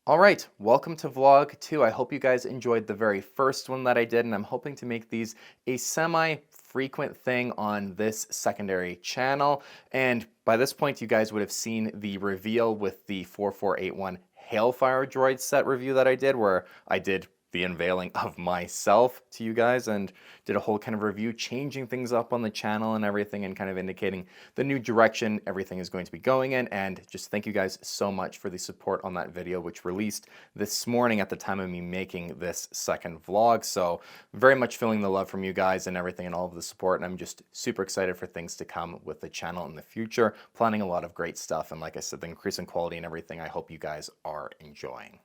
All right, welcome to vlog 2. I hope you guys enjoyed the very first one that I did, and I'm hoping to make these a semi-frequent thing on this secondary channel. And by this point, you guys would have seen the reveal with the 4481 Hailfire droid set review that I did, where I did the unveiling of myself to you guys and did a whole kind of review, changing things up on the channel and everything, and kind of indicating the new direction everything is going to be going in. And just thank you guys so much for the support on that video, which released this morning at the time of me making this second vlog. So very much feeling the love from you guys and everything and all of the support, and I'm just super excited for things to come with the channel in the future. Planning a lot of great stuff, and like I said, the increase in quality and everything I hope you guys are enjoying.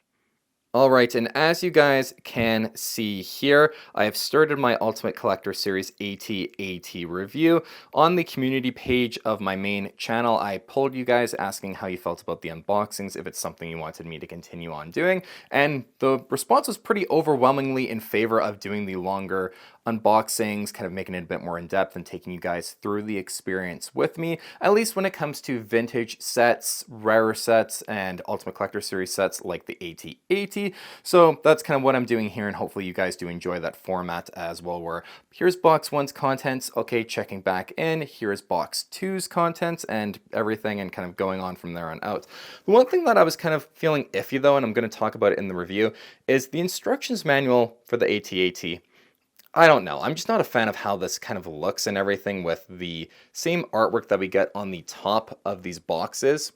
All right, and as you guys can see here, I have started my Ultimate Collector Series AT-AT review. On the community page of my main channel, I polled you guys asking how you felt about the unboxings, if it's something you wanted me to continue on doing, and the response was pretty overwhelmingly in favor of doing the longer unboxings, kind of making it a bit more in-depth and taking you guys through the experience with me, at least when it comes to vintage sets, rarer sets, and Ultimate Collector Series sets like the AT-AT. So that's kind of what I'm doing here, and hopefully you guys do enjoy that format as well, where here's box 1's contents, okay, checking back in, here's box 2's contents and everything, and kind of going on from there on out. The one thing that I was kind of feeling iffy though, and I'm going to talk about it in the review, is the instructions manual for the AT-AT. I don't know. I'm just not a fan of how this kind of looks and everything, with the same artwork that we get on the top of these boxes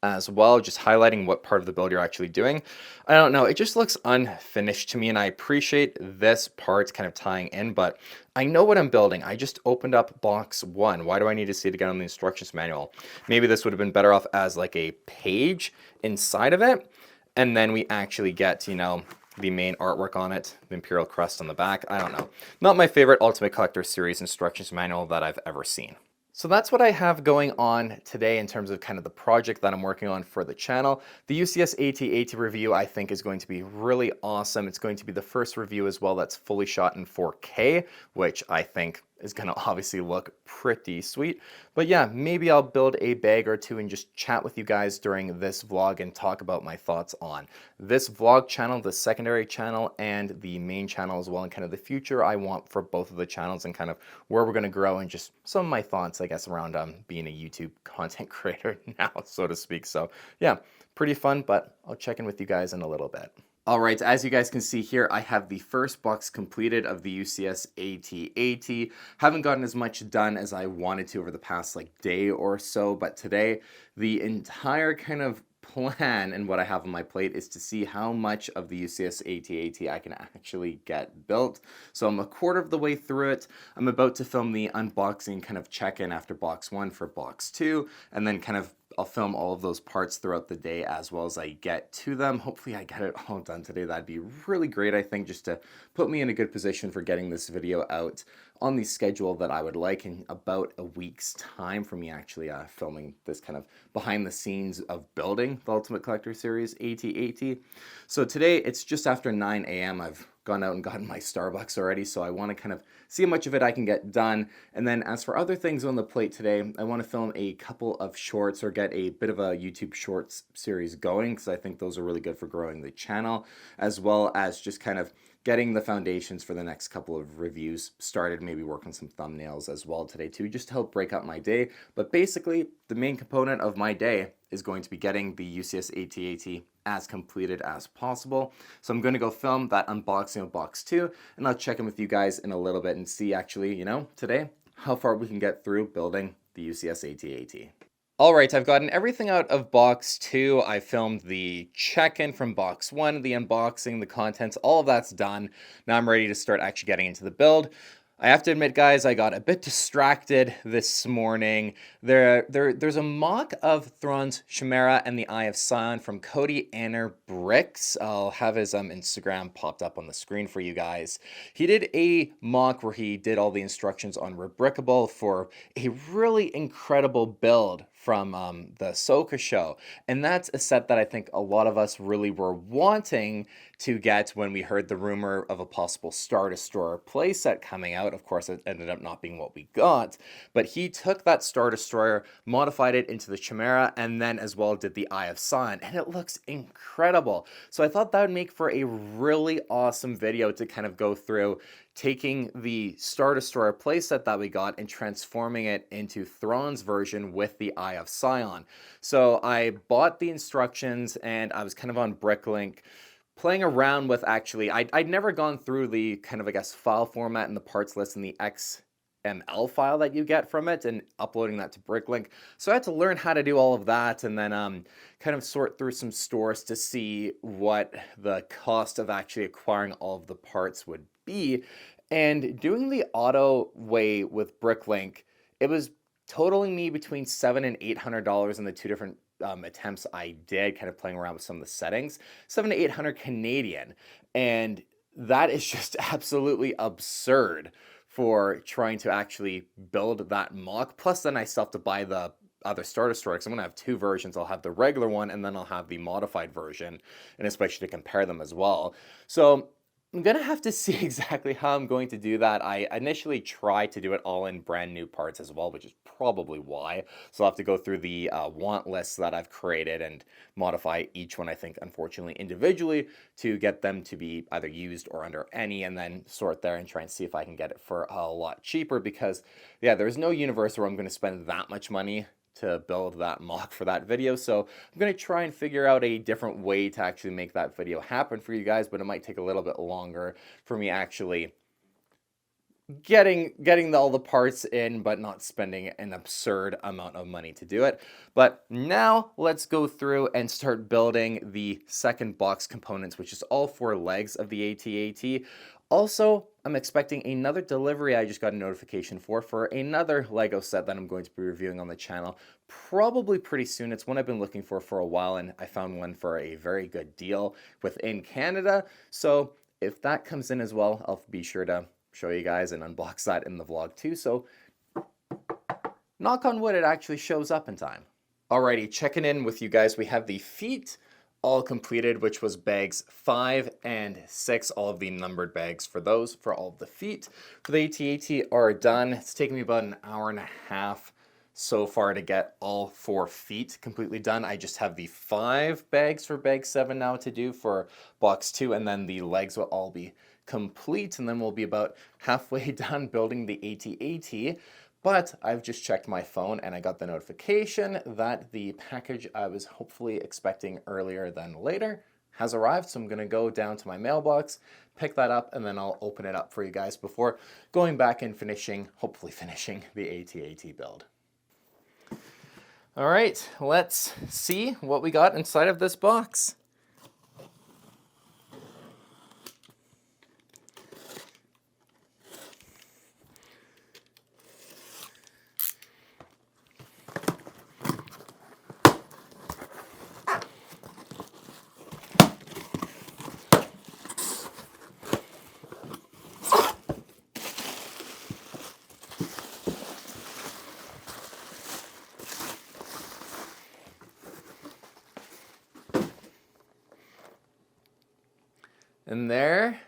as well, just highlighting what part of the build you're actually doing. I don't know. It just looks unfinished to me, and I appreciate this part kind of tying in, but I know what I'm building. I just opened up box 1. Why do I need to see it again on the instructions manual? Maybe this would have been better off as like a page inside of it, and then we actually get, you know, the main artwork on it, the Imperial crest on the back. I don't know. Not my favorite Ultimate Collector Series instructions manual that I've ever seen. So that's what I have going on today in terms of kind of the project that I'm working on for the channel. The UCS AT-AT review I think is going to be really awesome. It's going to be the first review as well that's fully shot in 4K, which I think is going to obviously look pretty sweet. But yeah, maybe I'll build a bag or two and just chat with you guys during this vlog and talk about my thoughts on this vlog channel, the secondary channel, and the main channel as well, and kind of the future I want for both of the channels and kind of where we're going to grow, and just some of my thoughts, I guess, around being a YouTube content creator now, so to speak. So yeah, pretty fun, but I'll check in with you guys in a little bit. All right, as you guys can see here, I have the first box completed of the UCS AT-AT. Haven't gotten as much done as I wanted to over the past like day or so, but today the entire kind of plan and what I have on my plate is to see how much of the UCS AT-AT I can actually get built. So I'm a quarter of the way through it. I'm about to film the unboxing kind of check-in after box 1 for box 2, and then kind of I'll film all of those parts throughout the day as well as I get to them. Hopefully I get it all done today. That'd be really great, I think, just to put me in a good position for getting this video out on the schedule that I would like in about a week's time for me actually filming this kind of behind the scenes of building the Ultimate Collector Series AT-AT. So today it's just after 9 a.m. I've gone out and gotten my Starbucks already, so I want to kind of see how much of it I can get done. And then as for other things on the plate today, I want to film a couple of shorts or get a bit of a YouTube Shorts series going, because I think those are really good for growing the channel, as well as just kind of getting the foundations for the next couple of reviews started, maybe work on some thumbnails as well today too, just to help break up my day. But basically, the main component of my day is going to be getting the UCS AT-AT as completed as possible. So I'm going to go film that unboxing of box 2, and I'll check in with you guys in a little bit and see actually, you know, today, how far we can get through building the UCS AT-AT. All right, I've gotten everything out of box 2. I filmed the check-in from box 1, the unboxing, the contents, all of that's done. Now I'm ready to start actually getting into the build. I have to admit, guys, I got a bit distracted this morning. There's a mock of Thrawn's Chimera and the Eye of Sion from Cody Anner Bricks. I'll have his Instagram popped up on the screen for you guys. He did a mock where he did all the instructions on Rebrickable for a really incredible build from the Soka show. And that's a set that I think a lot of us really were wanting to get when we heard the rumor of a possible Star Destroyer playset coming out. Of course, it ended up not being what we got, but he took that Star Destroyer, modified it into the Chimera, and then as well did the Eye of Sion, and it looks incredible. So I thought that would make for a really awesome video to kind of go through taking the Star Destroyer playset that we got and transforming it into Thrawn's version with the Eye of Sion. So I bought the instructions and I was kind of on Bricklink playing around with I'd never gone through the kind of, I guess, file format and the parts list and the XML file that you get from it and uploading that to Bricklink. So I had to learn how to do all of that and then kind of sort through some stores to see what the cost of actually acquiring all of the parts would be. And doing the auto way with Bricklink, it was totaling me between $700 and $800 in the two different attempts I did, kind of playing around with some of the settings. 700 to 800 Canadian, and that is just absolutely absurd for trying to actually build that mock. Plus, then I still have to buy the other Star Destroyer, because I'm going to have two versions. I'll have the regular one, and then I'll have the modified version, and especially to compare them as well. So I'm going to have to see exactly how I'm going to do that. I initially tried to do it all in brand new parts as well, which is probably why. So I'll have to go through the want lists that I've created and modify each one, I think, unfortunately, individually to get them to be either used or under any, and then sort there and try and see if I can get it for a lot cheaper, because, yeah, there's no universe where I'm going to spend that much money to build that mock for that video. So I'm going to try and figure out a different way to actually make that video happen for you guys, but it might take a little bit longer for me actually getting all the parts in, but not spending an absurd amount of money to do it. But now let's go through and start building the second box components, which is all four legs of the AT-AT. Also, I'm expecting another delivery I just got a notification for another Lego set that I'm going to be reviewing on the channel probably pretty soon. It's one I've been looking for a while, and I found one for a very good deal within Canada. So if that comes in as well, I'll be sure to show you guys and unbox that in the vlog too. So knock on wood, it actually shows up in time. Alrighty, checking in with you guys. We have the feet all completed, which was bags 5 and 6, all of the numbered bags for those, for all of the feet. For the AT-AT are done. It's taken me about an hour and a half so far to get all 4 feet completely done. I just have the 5 bags for bag 7 now to do for box 2, and then the legs will all be complete, and then we'll be about halfway done building the AT-AT. But I've just checked my phone and I got the notification that the package I was hopefully expecting earlier than later has arrived. So I'm going to go down to my mailbox, pick that up, and then I'll open it up for you guys before going back and hopefully finishing the AT-AT build. All right, let's see what we got inside of this box. And there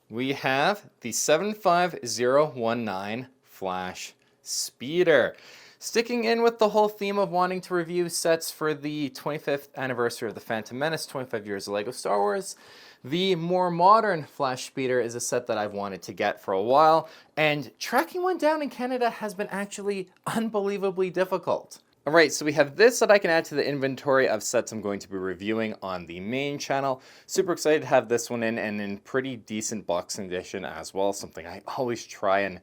we have the 75019 Flash Speeder. Sticking in with the whole theme of wanting to review sets for the 25th anniversary of the Phantom Menace, 25 years of LEGO Star Wars, the more modern Flash Speeder is a set that I've wanted to get for a while, and tracking one down in Canada has been actually unbelievably difficult. Alright, so we have this that I can add to the inventory of sets I'm going to be reviewing on the main channel. Super excited to have this one in, and in pretty decent box condition as well. Something I always try and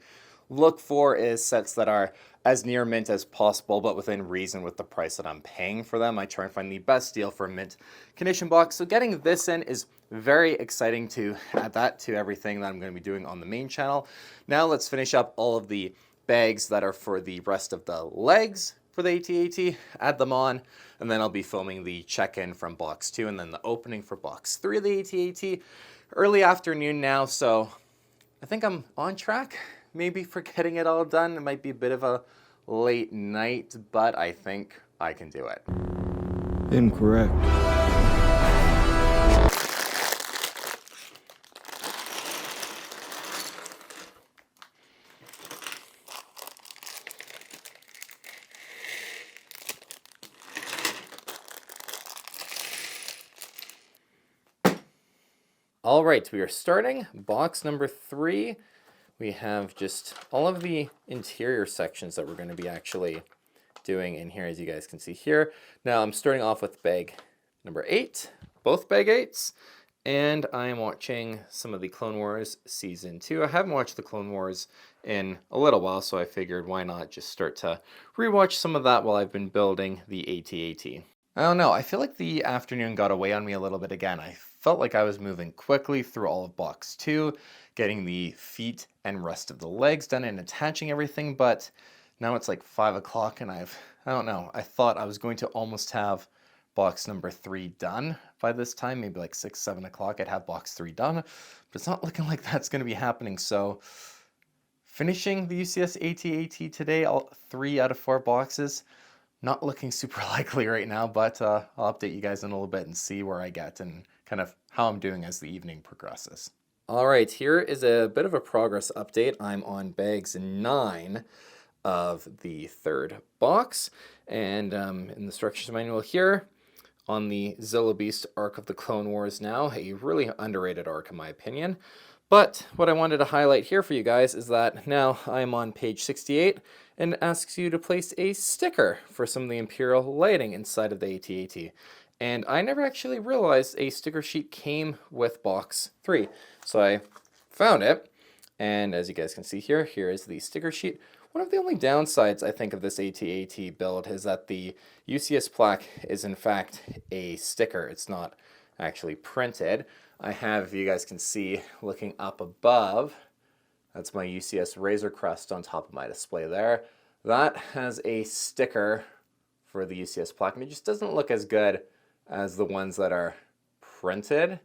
look for is sets that are as near mint as possible, but within reason with the price that I'm paying for them. I try and find the best deal for a mint condition box. So getting this in is very exciting to add that to everything that I'm going to be doing on the main channel. Now let's finish up all of the bags that are for the rest of the legs for the AT-AT, add them on, and then I'll be filming the check-in from box 2 and then the opening for box 3 of the AT-AT. Early afternoon now, so I think I'm on track maybe for getting it all done. It might be a bit of a late night, but I think I can do it. Incorrect. All right, we are starting box number 3. We have just all of the interior sections that we're going to be actually doing in here, as you guys can see here. Now I'm starting off with bag number 8, both bag 8s, and I am watching some of the Clone Wars Season 2. I haven't watched the Clone Wars in a little while, so I figured why not just start to rewatch some of that while I've been building the AT-AT. I don't know, I feel like the afternoon got away on me a little bit again. I felt like I was moving quickly through all of box 2, getting the feet and rest of the legs done and attaching everything, but now it's like 5 o'clock and I don't know, I thought I was going to almost have box number 3 done by this time, maybe like 6, 7 o'clock I'd have box 3 done, but it's not looking like that's going to be happening, so finishing the UCS AT-AT today, all 3 out of 4 boxes, not looking super likely right now, but I'll update you guys in a little bit and see where I get and kind of how I'm doing as the evening progresses. All right, here is a bit of a progress update. I'm on bags 9 of the 3rd box, and in the instructions manual here, on the Zilla Beast arc of the Clone Wars now, a really underrated arc in my opinion. But what I wanted to highlight here for you guys is that now I'm on page 68 and it asks you to place a sticker for some of the Imperial lighting inside of the AT-AT. And I never actually realized a sticker sheet came with box 3. So I found it, and as you guys can see here, here is the sticker sheet. One of the only downsides, I think, of this AT-AT build is that the UCS plaque is in fact a sticker. It's not actually printed. I have, you guys can see, looking up above, that's my UCS Razor Crest on top of my display there. That has a sticker for the UCS plaque, and it just doesn't look as good as the ones that are printed.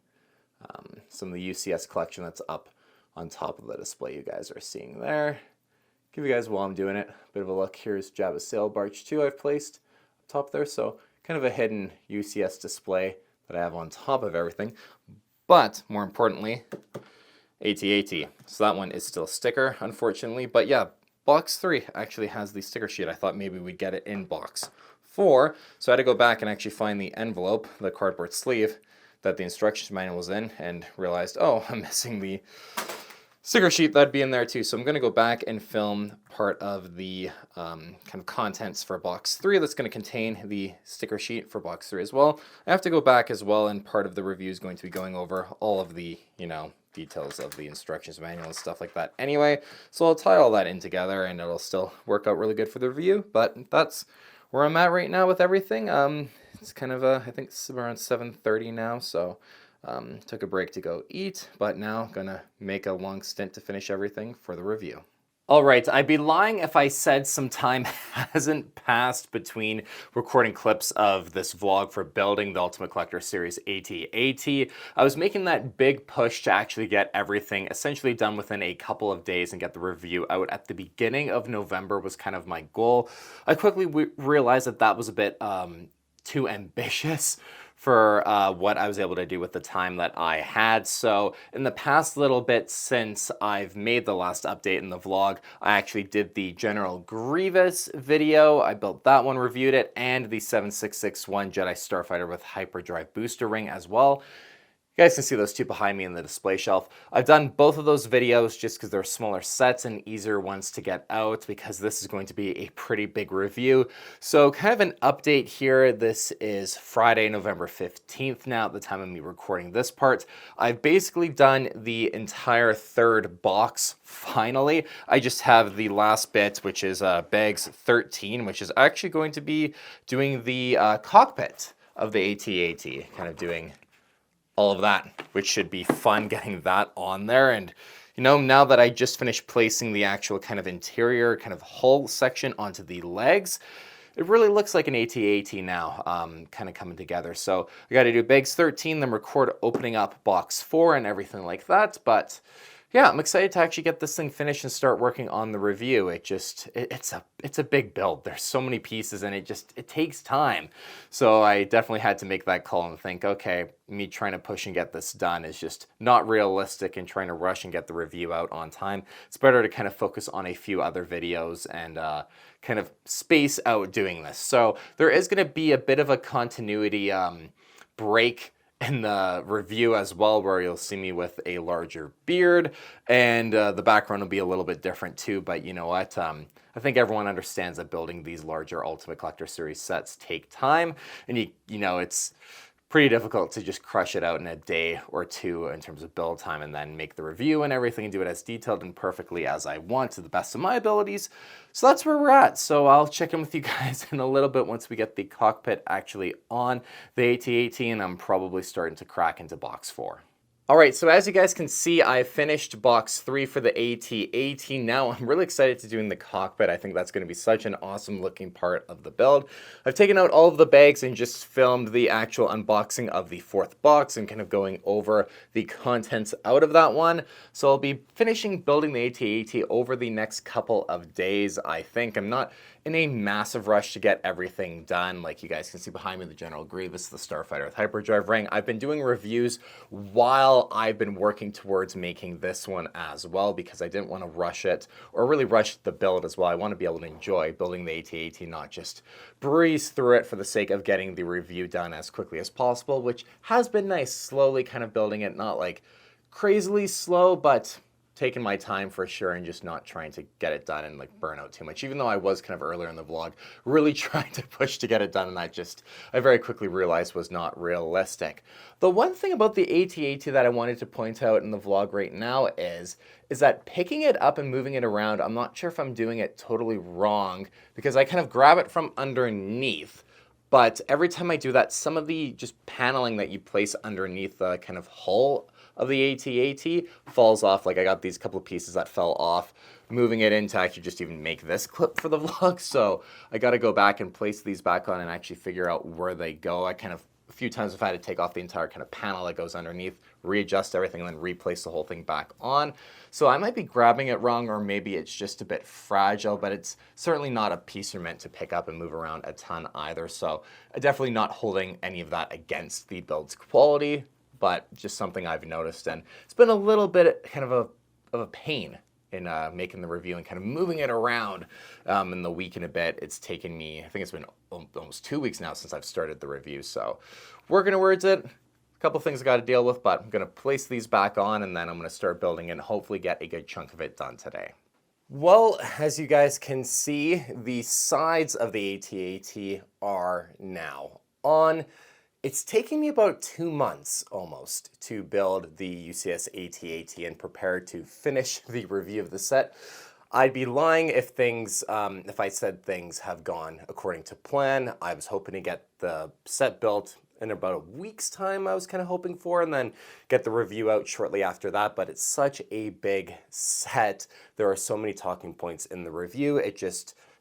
Some of the UCS collection that's up on top of the display you guys are seeing there. Give you guys, while I'm doing it, a bit of a look. Here's Jabba's Sail Barge 2 I've placed up top there, so kind of a hidden UCS display that I have on top of everything. But more importantly, AT-AT. So that one is still a sticker, unfortunately. But yeah, box 3 actually has the sticker sheet. I thought maybe we'd get it in box 4. So I had to go back and actually find the envelope, the cardboard sleeve that the instructions manual was in, and realized, oh, I'm missing the sticker sheet that'd be in there too. So I'm going to go back and film part of the kind of contents for box 3 that's going to contain the sticker sheet for box 3 as well. I have to go back as well, and part of the review is going to be going over all of the, details of the instructions manual and stuff like that anyway. So I'll tie all that in together and it'll still work out really good for the review. But that's where I'm at right now with everything. It's kind of, I think it's around 7:30 now, so took a break to go eat, but now gonna make a long stint to finish everything for the review. All right, I'd be lying if I said some time hasn't passed between recording clips of this vlog for building the Ultimate Collector Series AT-AT. I was making that big push to actually get everything essentially done within a couple of days and get the review out at the beginning of November was kind of my goal. I quickly realized that that was a bit too ambitious for what I was able to do with the time that I had. So in the past little bit since I've made the last update in the vlog, I actually did the General Grievous video. I built that one, reviewed it, and the 7661 Jedi Starfighter with Hyperdrive Booster Ring as well. You guys can see those two behind me in the display shelf. I've done both of those videos just because they're smaller sets and easier ones to get out, because this is going to be a pretty big review. So kind of an update here. This is Friday, November 15th now at the time of me recording this part. I've basically done the entire 3rd box finally. I just have the last bit, which is bags 13, which is actually going to be doing the cockpit of the AT-AT, kind of doing all of that, which should be fun getting that on there. And now that I just finished placing the actual kind of interior kind of hull section onto the legs, it really looks like an AT-AT now, kind of coming together. So I got to do bags 13, then record opening up box 4 and everything like that. But Yeah, I'm excited to actually get this thing finished and start working on the review. It's a big build. There's so many pieces and it takes time. So I definitely had to make that call and think, okay, me trying to push and get this done is just not realistic, and trying to rush and get the review out on time. It's better to kind of focus on a few other videos and kind of space out doing this. So there is going to be a bit of a continuity break in the review as well, where you'll see me with a larger beard, and the background will be a little bit different too. But you know what? I think everyone understands that building these larger Ultimate Collector Series sets take time, and you know it's pretty difficult to just crush it out in a day or two in terms of build time and then make the review and everything and do it as detailed and perfectly as I want to the best of my abilities. So that's where we're at. So I'll check in with you guys in a little bit once we get the cockpit actually on the AT-AT, and I'm probably starting to crack into box 4. All right, so as you guys can see, I finished box 3 for the AT-AT. Now I'm really excited to doing the cockpit. I think that's going to be such an awesome looking part of the build. I've taken out all of the bags and just filmed the actual unboxing of the 4th box and kind of going over the contents out of that one. So I'll be finishing building the AT-AT over the next couple of days, I think. I'm not in a massive rush to get everything done. Like you guys can see behind me, the General Grievous, the Starfighter with Hyperdrive ring. I've been doing reviews while I've been working towards making this one as well, because I didn't want to rush it or really rush the build as well. I want to be able to enjoy building the AT-AT, not just breeze through it for the sake of getting the review done as quickly as possible, which has been nice, slowly kind of building it, not like crazily slow, but taking my time for sure, and just not trying to get it done and like burn out too much, even though I was kind of earlier in the vlog really trying to push to get it done, and I very quickly realized was not realistic. The one thing about the AT-AT that I wanted to point out in the vlog right now is that picking it up and moving it around, I'm not sure if I'm doing it totally wrong, because I kind of grab it from underneath. But every time I do that, some of the just paneling that you place underneath the kind of hull of the AT-AT falls off. Like I got these couple of pieces that fell off, moving it in to actually just even make this clip for the vlog. So I got to go back and place these back on and actually figure out where they go. I kind of, a few times I've had to take off the entire kind of panel that goes underneath, readjust everything, and then replace the whole thing back on. So I might be grabbing it wrong, or maybe it's just a bit fragile, but it's certainly not a piece you're meant to pick up and move around a ton either. So definitely not holding any of that against the build's quality, but just something I've noticed. And it's been a little bit kind of a pain in making the review and kind of moving it around in the week and a bit. It's taken me, I think it's been almost 2 weeks now since I've started the review. So working towards it. A couple things I got to deal with, but I'm going to place these back on, and then I'm going to start building it and hopefully get a good chunk of it done today. Well, as you guys can see, the sides of the AT-AT are now on. It's taken me about 2 months almost to build the UCS AT-AT and prepare to finish the review of the set. I'd be lying if if I said things have gone according to plan. I was hoping to get the set built in about a week's time, I was kind of hoping for, and then get the review out shortly after that. But it's such a big set. There are so many talking points in the review.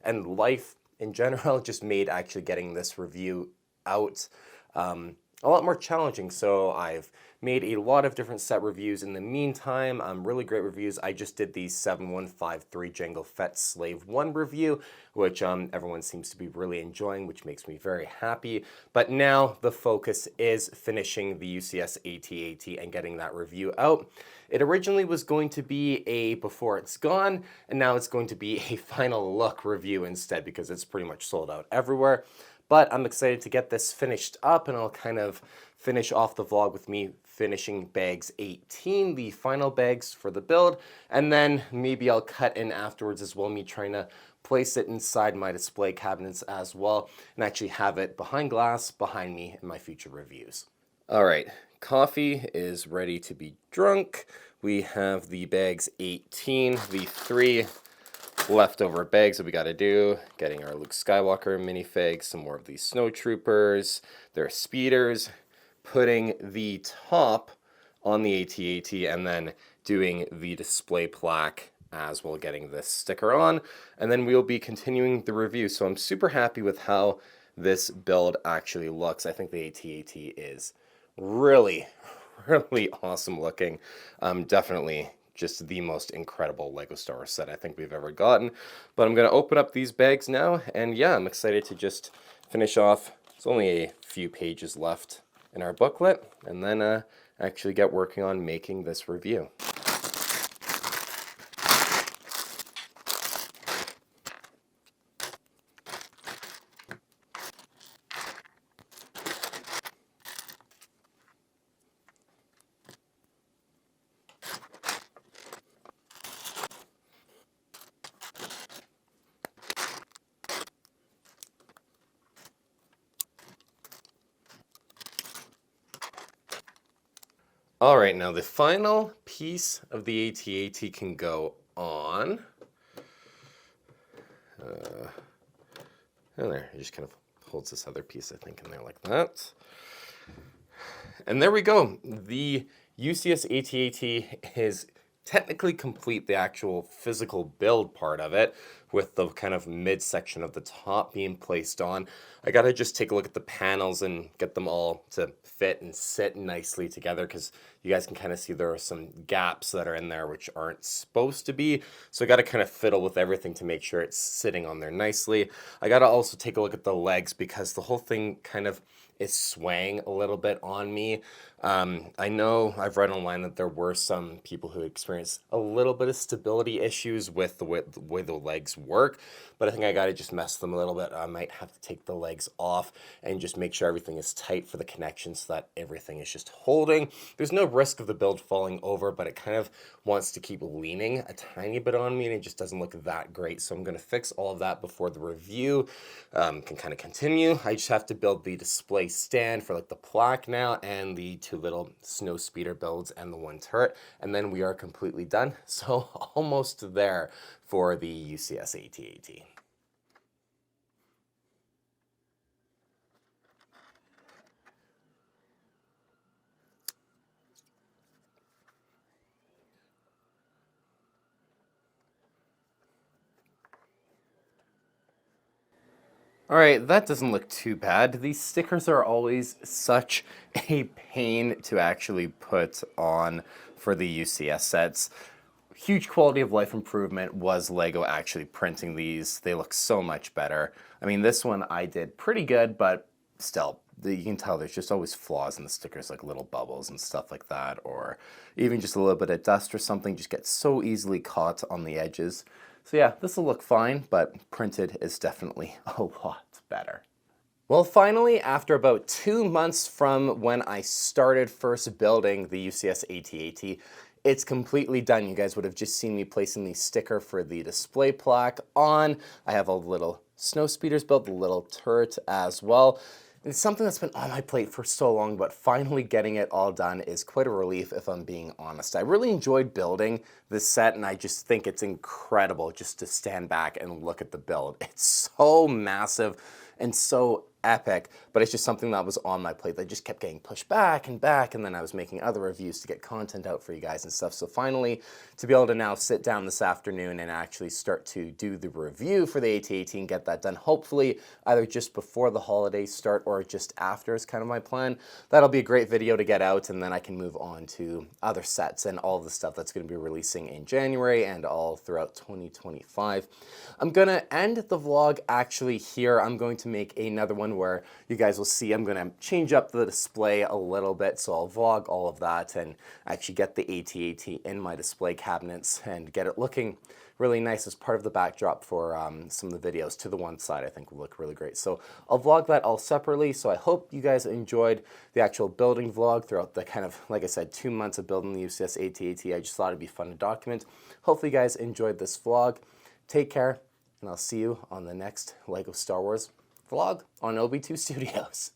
And life in general just made actually getting this review out a lot more challenging. So I've made a lot of different set reviews in the meantime, really great reviews. I just did the 7153 Jango Fett Slave 1 review, which everyone seems to be really enjoying, which makes me very happy. But now the focus is finishing the UCS AT-AT and getting that review out. It originally was going to be a before it's gone, and now it's going to be a final look review instead, because it's pretty much sold out everywhere. But I'm excited to get this finished up, and I'll kind of finish off the vlog with me finishing bags 18, the final bags for the build, and then maybe I'll cut in afterwards as well, me trying to place it inside my display cabinets as well, and actually have it behind glass behind me in my future reviews. All right, coffee is ready to be drunk. We have the bags 18, the 3 leftover bags that we got to do, getting our Luke Skywalker minifigs, some more of these snow troopers, their speeders, putting the top on the AT-AT, and then doing the display plaque as well, getting this sticker on, and then we'll be continuing the review. So I'm super happy with how this build actually looks. I think the AT-AT is really awesome looking. I'm definitely just the most incredible Lego Star Wars set I think we've ever gotten. But I'm going to open up these bags now, and yeah, I'm excited to just finish off. There's only a few pages left in our booklet, and then actually get working on making this review. All right, now the final piece of the AT-AT can go on. And there, it just kind of holds this other piece, I think, in there like that. And there we go. The UCS AT-AT is technically complete, the actual physical build part of it, with the kind of midsection of the top being placed on. I gotta just take a look at the panels and get them all to fit and sit nicely together, because you guys can kind of see there are some gaps that are in there which aren't supposed to be. So I gotta kind of fiddle with everything to make sure it's sitting on there nicely. I gotta also take a look at the legs, because the whole thing kind of is swaying a little bit on me. I know I've read online that there were some people who experienced a little bit of stability issues with the way the legs work, but I think I gotta just mess them a little bit. I might have to take the legs off and just make sure everything is tight for the connections so that everything is just holding. There's no risk of the build falling over, but it kind of wants to keep leaning a tiny bit on me, and it just doesn't look that great. So I'm gonna fix all of that before the review can kind of continue. I just have to build the display stand for like the plaque now, and the two little snow speeder builds and the one turret, and then we are completely done. So almost there for the UCS AT-AT. All right, that doesn't look too bad. These stickers are always such a pain to actually put on for the UCS sets. Huge quality of life improvement was Lego actually printing these. They look so much better. I mean, this one I did pretty good, but still, you can tell there's just always flaws in the stickers, like little bubbles and stuff like that, or even just a little bit of dust or something just gets so easily caught on the edges. So yeah, this will look fine, but printed is definitely a lot better. Well, finally, after about 2 months from when I started first building the UCS AT-AT, it's completely done. You guys would have just seen me placing the sticker for the display plaque on. I have all the little snow speeders built, the little turret as well. It's something that's been on my plate for so long, but finally getting it all done is quite a relief, if I'm being honest. I really enjoyed building this set, and I just think it's incredible just to stand back and look at the build. It's so massive and so epic, but it's just something that was on my plate that just kept getting pushed back, and then I was making other reviews to get content out for you guys and stuff. So finally, to be able to now sit down this afternoon and actually start to do the review for the AT-AT and get that done, hopefully either just before the holidays start or just after is kind of my plan. That'll be a great video to get out, and then I can move on to other sets and all the stuff that's going to be releasing in January and all throughout 2025. I'm going to end the vlog actually here. I'm going to make another one where you guys will see I'm going to change up the display a little bit, so I'll vlog all of that and actually get the AT-AT in my display cabinets and get it looking really nice as part of the backdrop for some of the videos. To the one side, I think will look really great. So I'll vlog that all separately. So I hope you guys enjoyed the actual building vlog throughout the kind of, like I said, 2 months of building the UCS AT-AT. I just thought it'd be fun to document. Hopefully you guys enjoyed this vlog. Take care, and I'll see you on the next LEGO Star Wars vlog on OB2 Studios.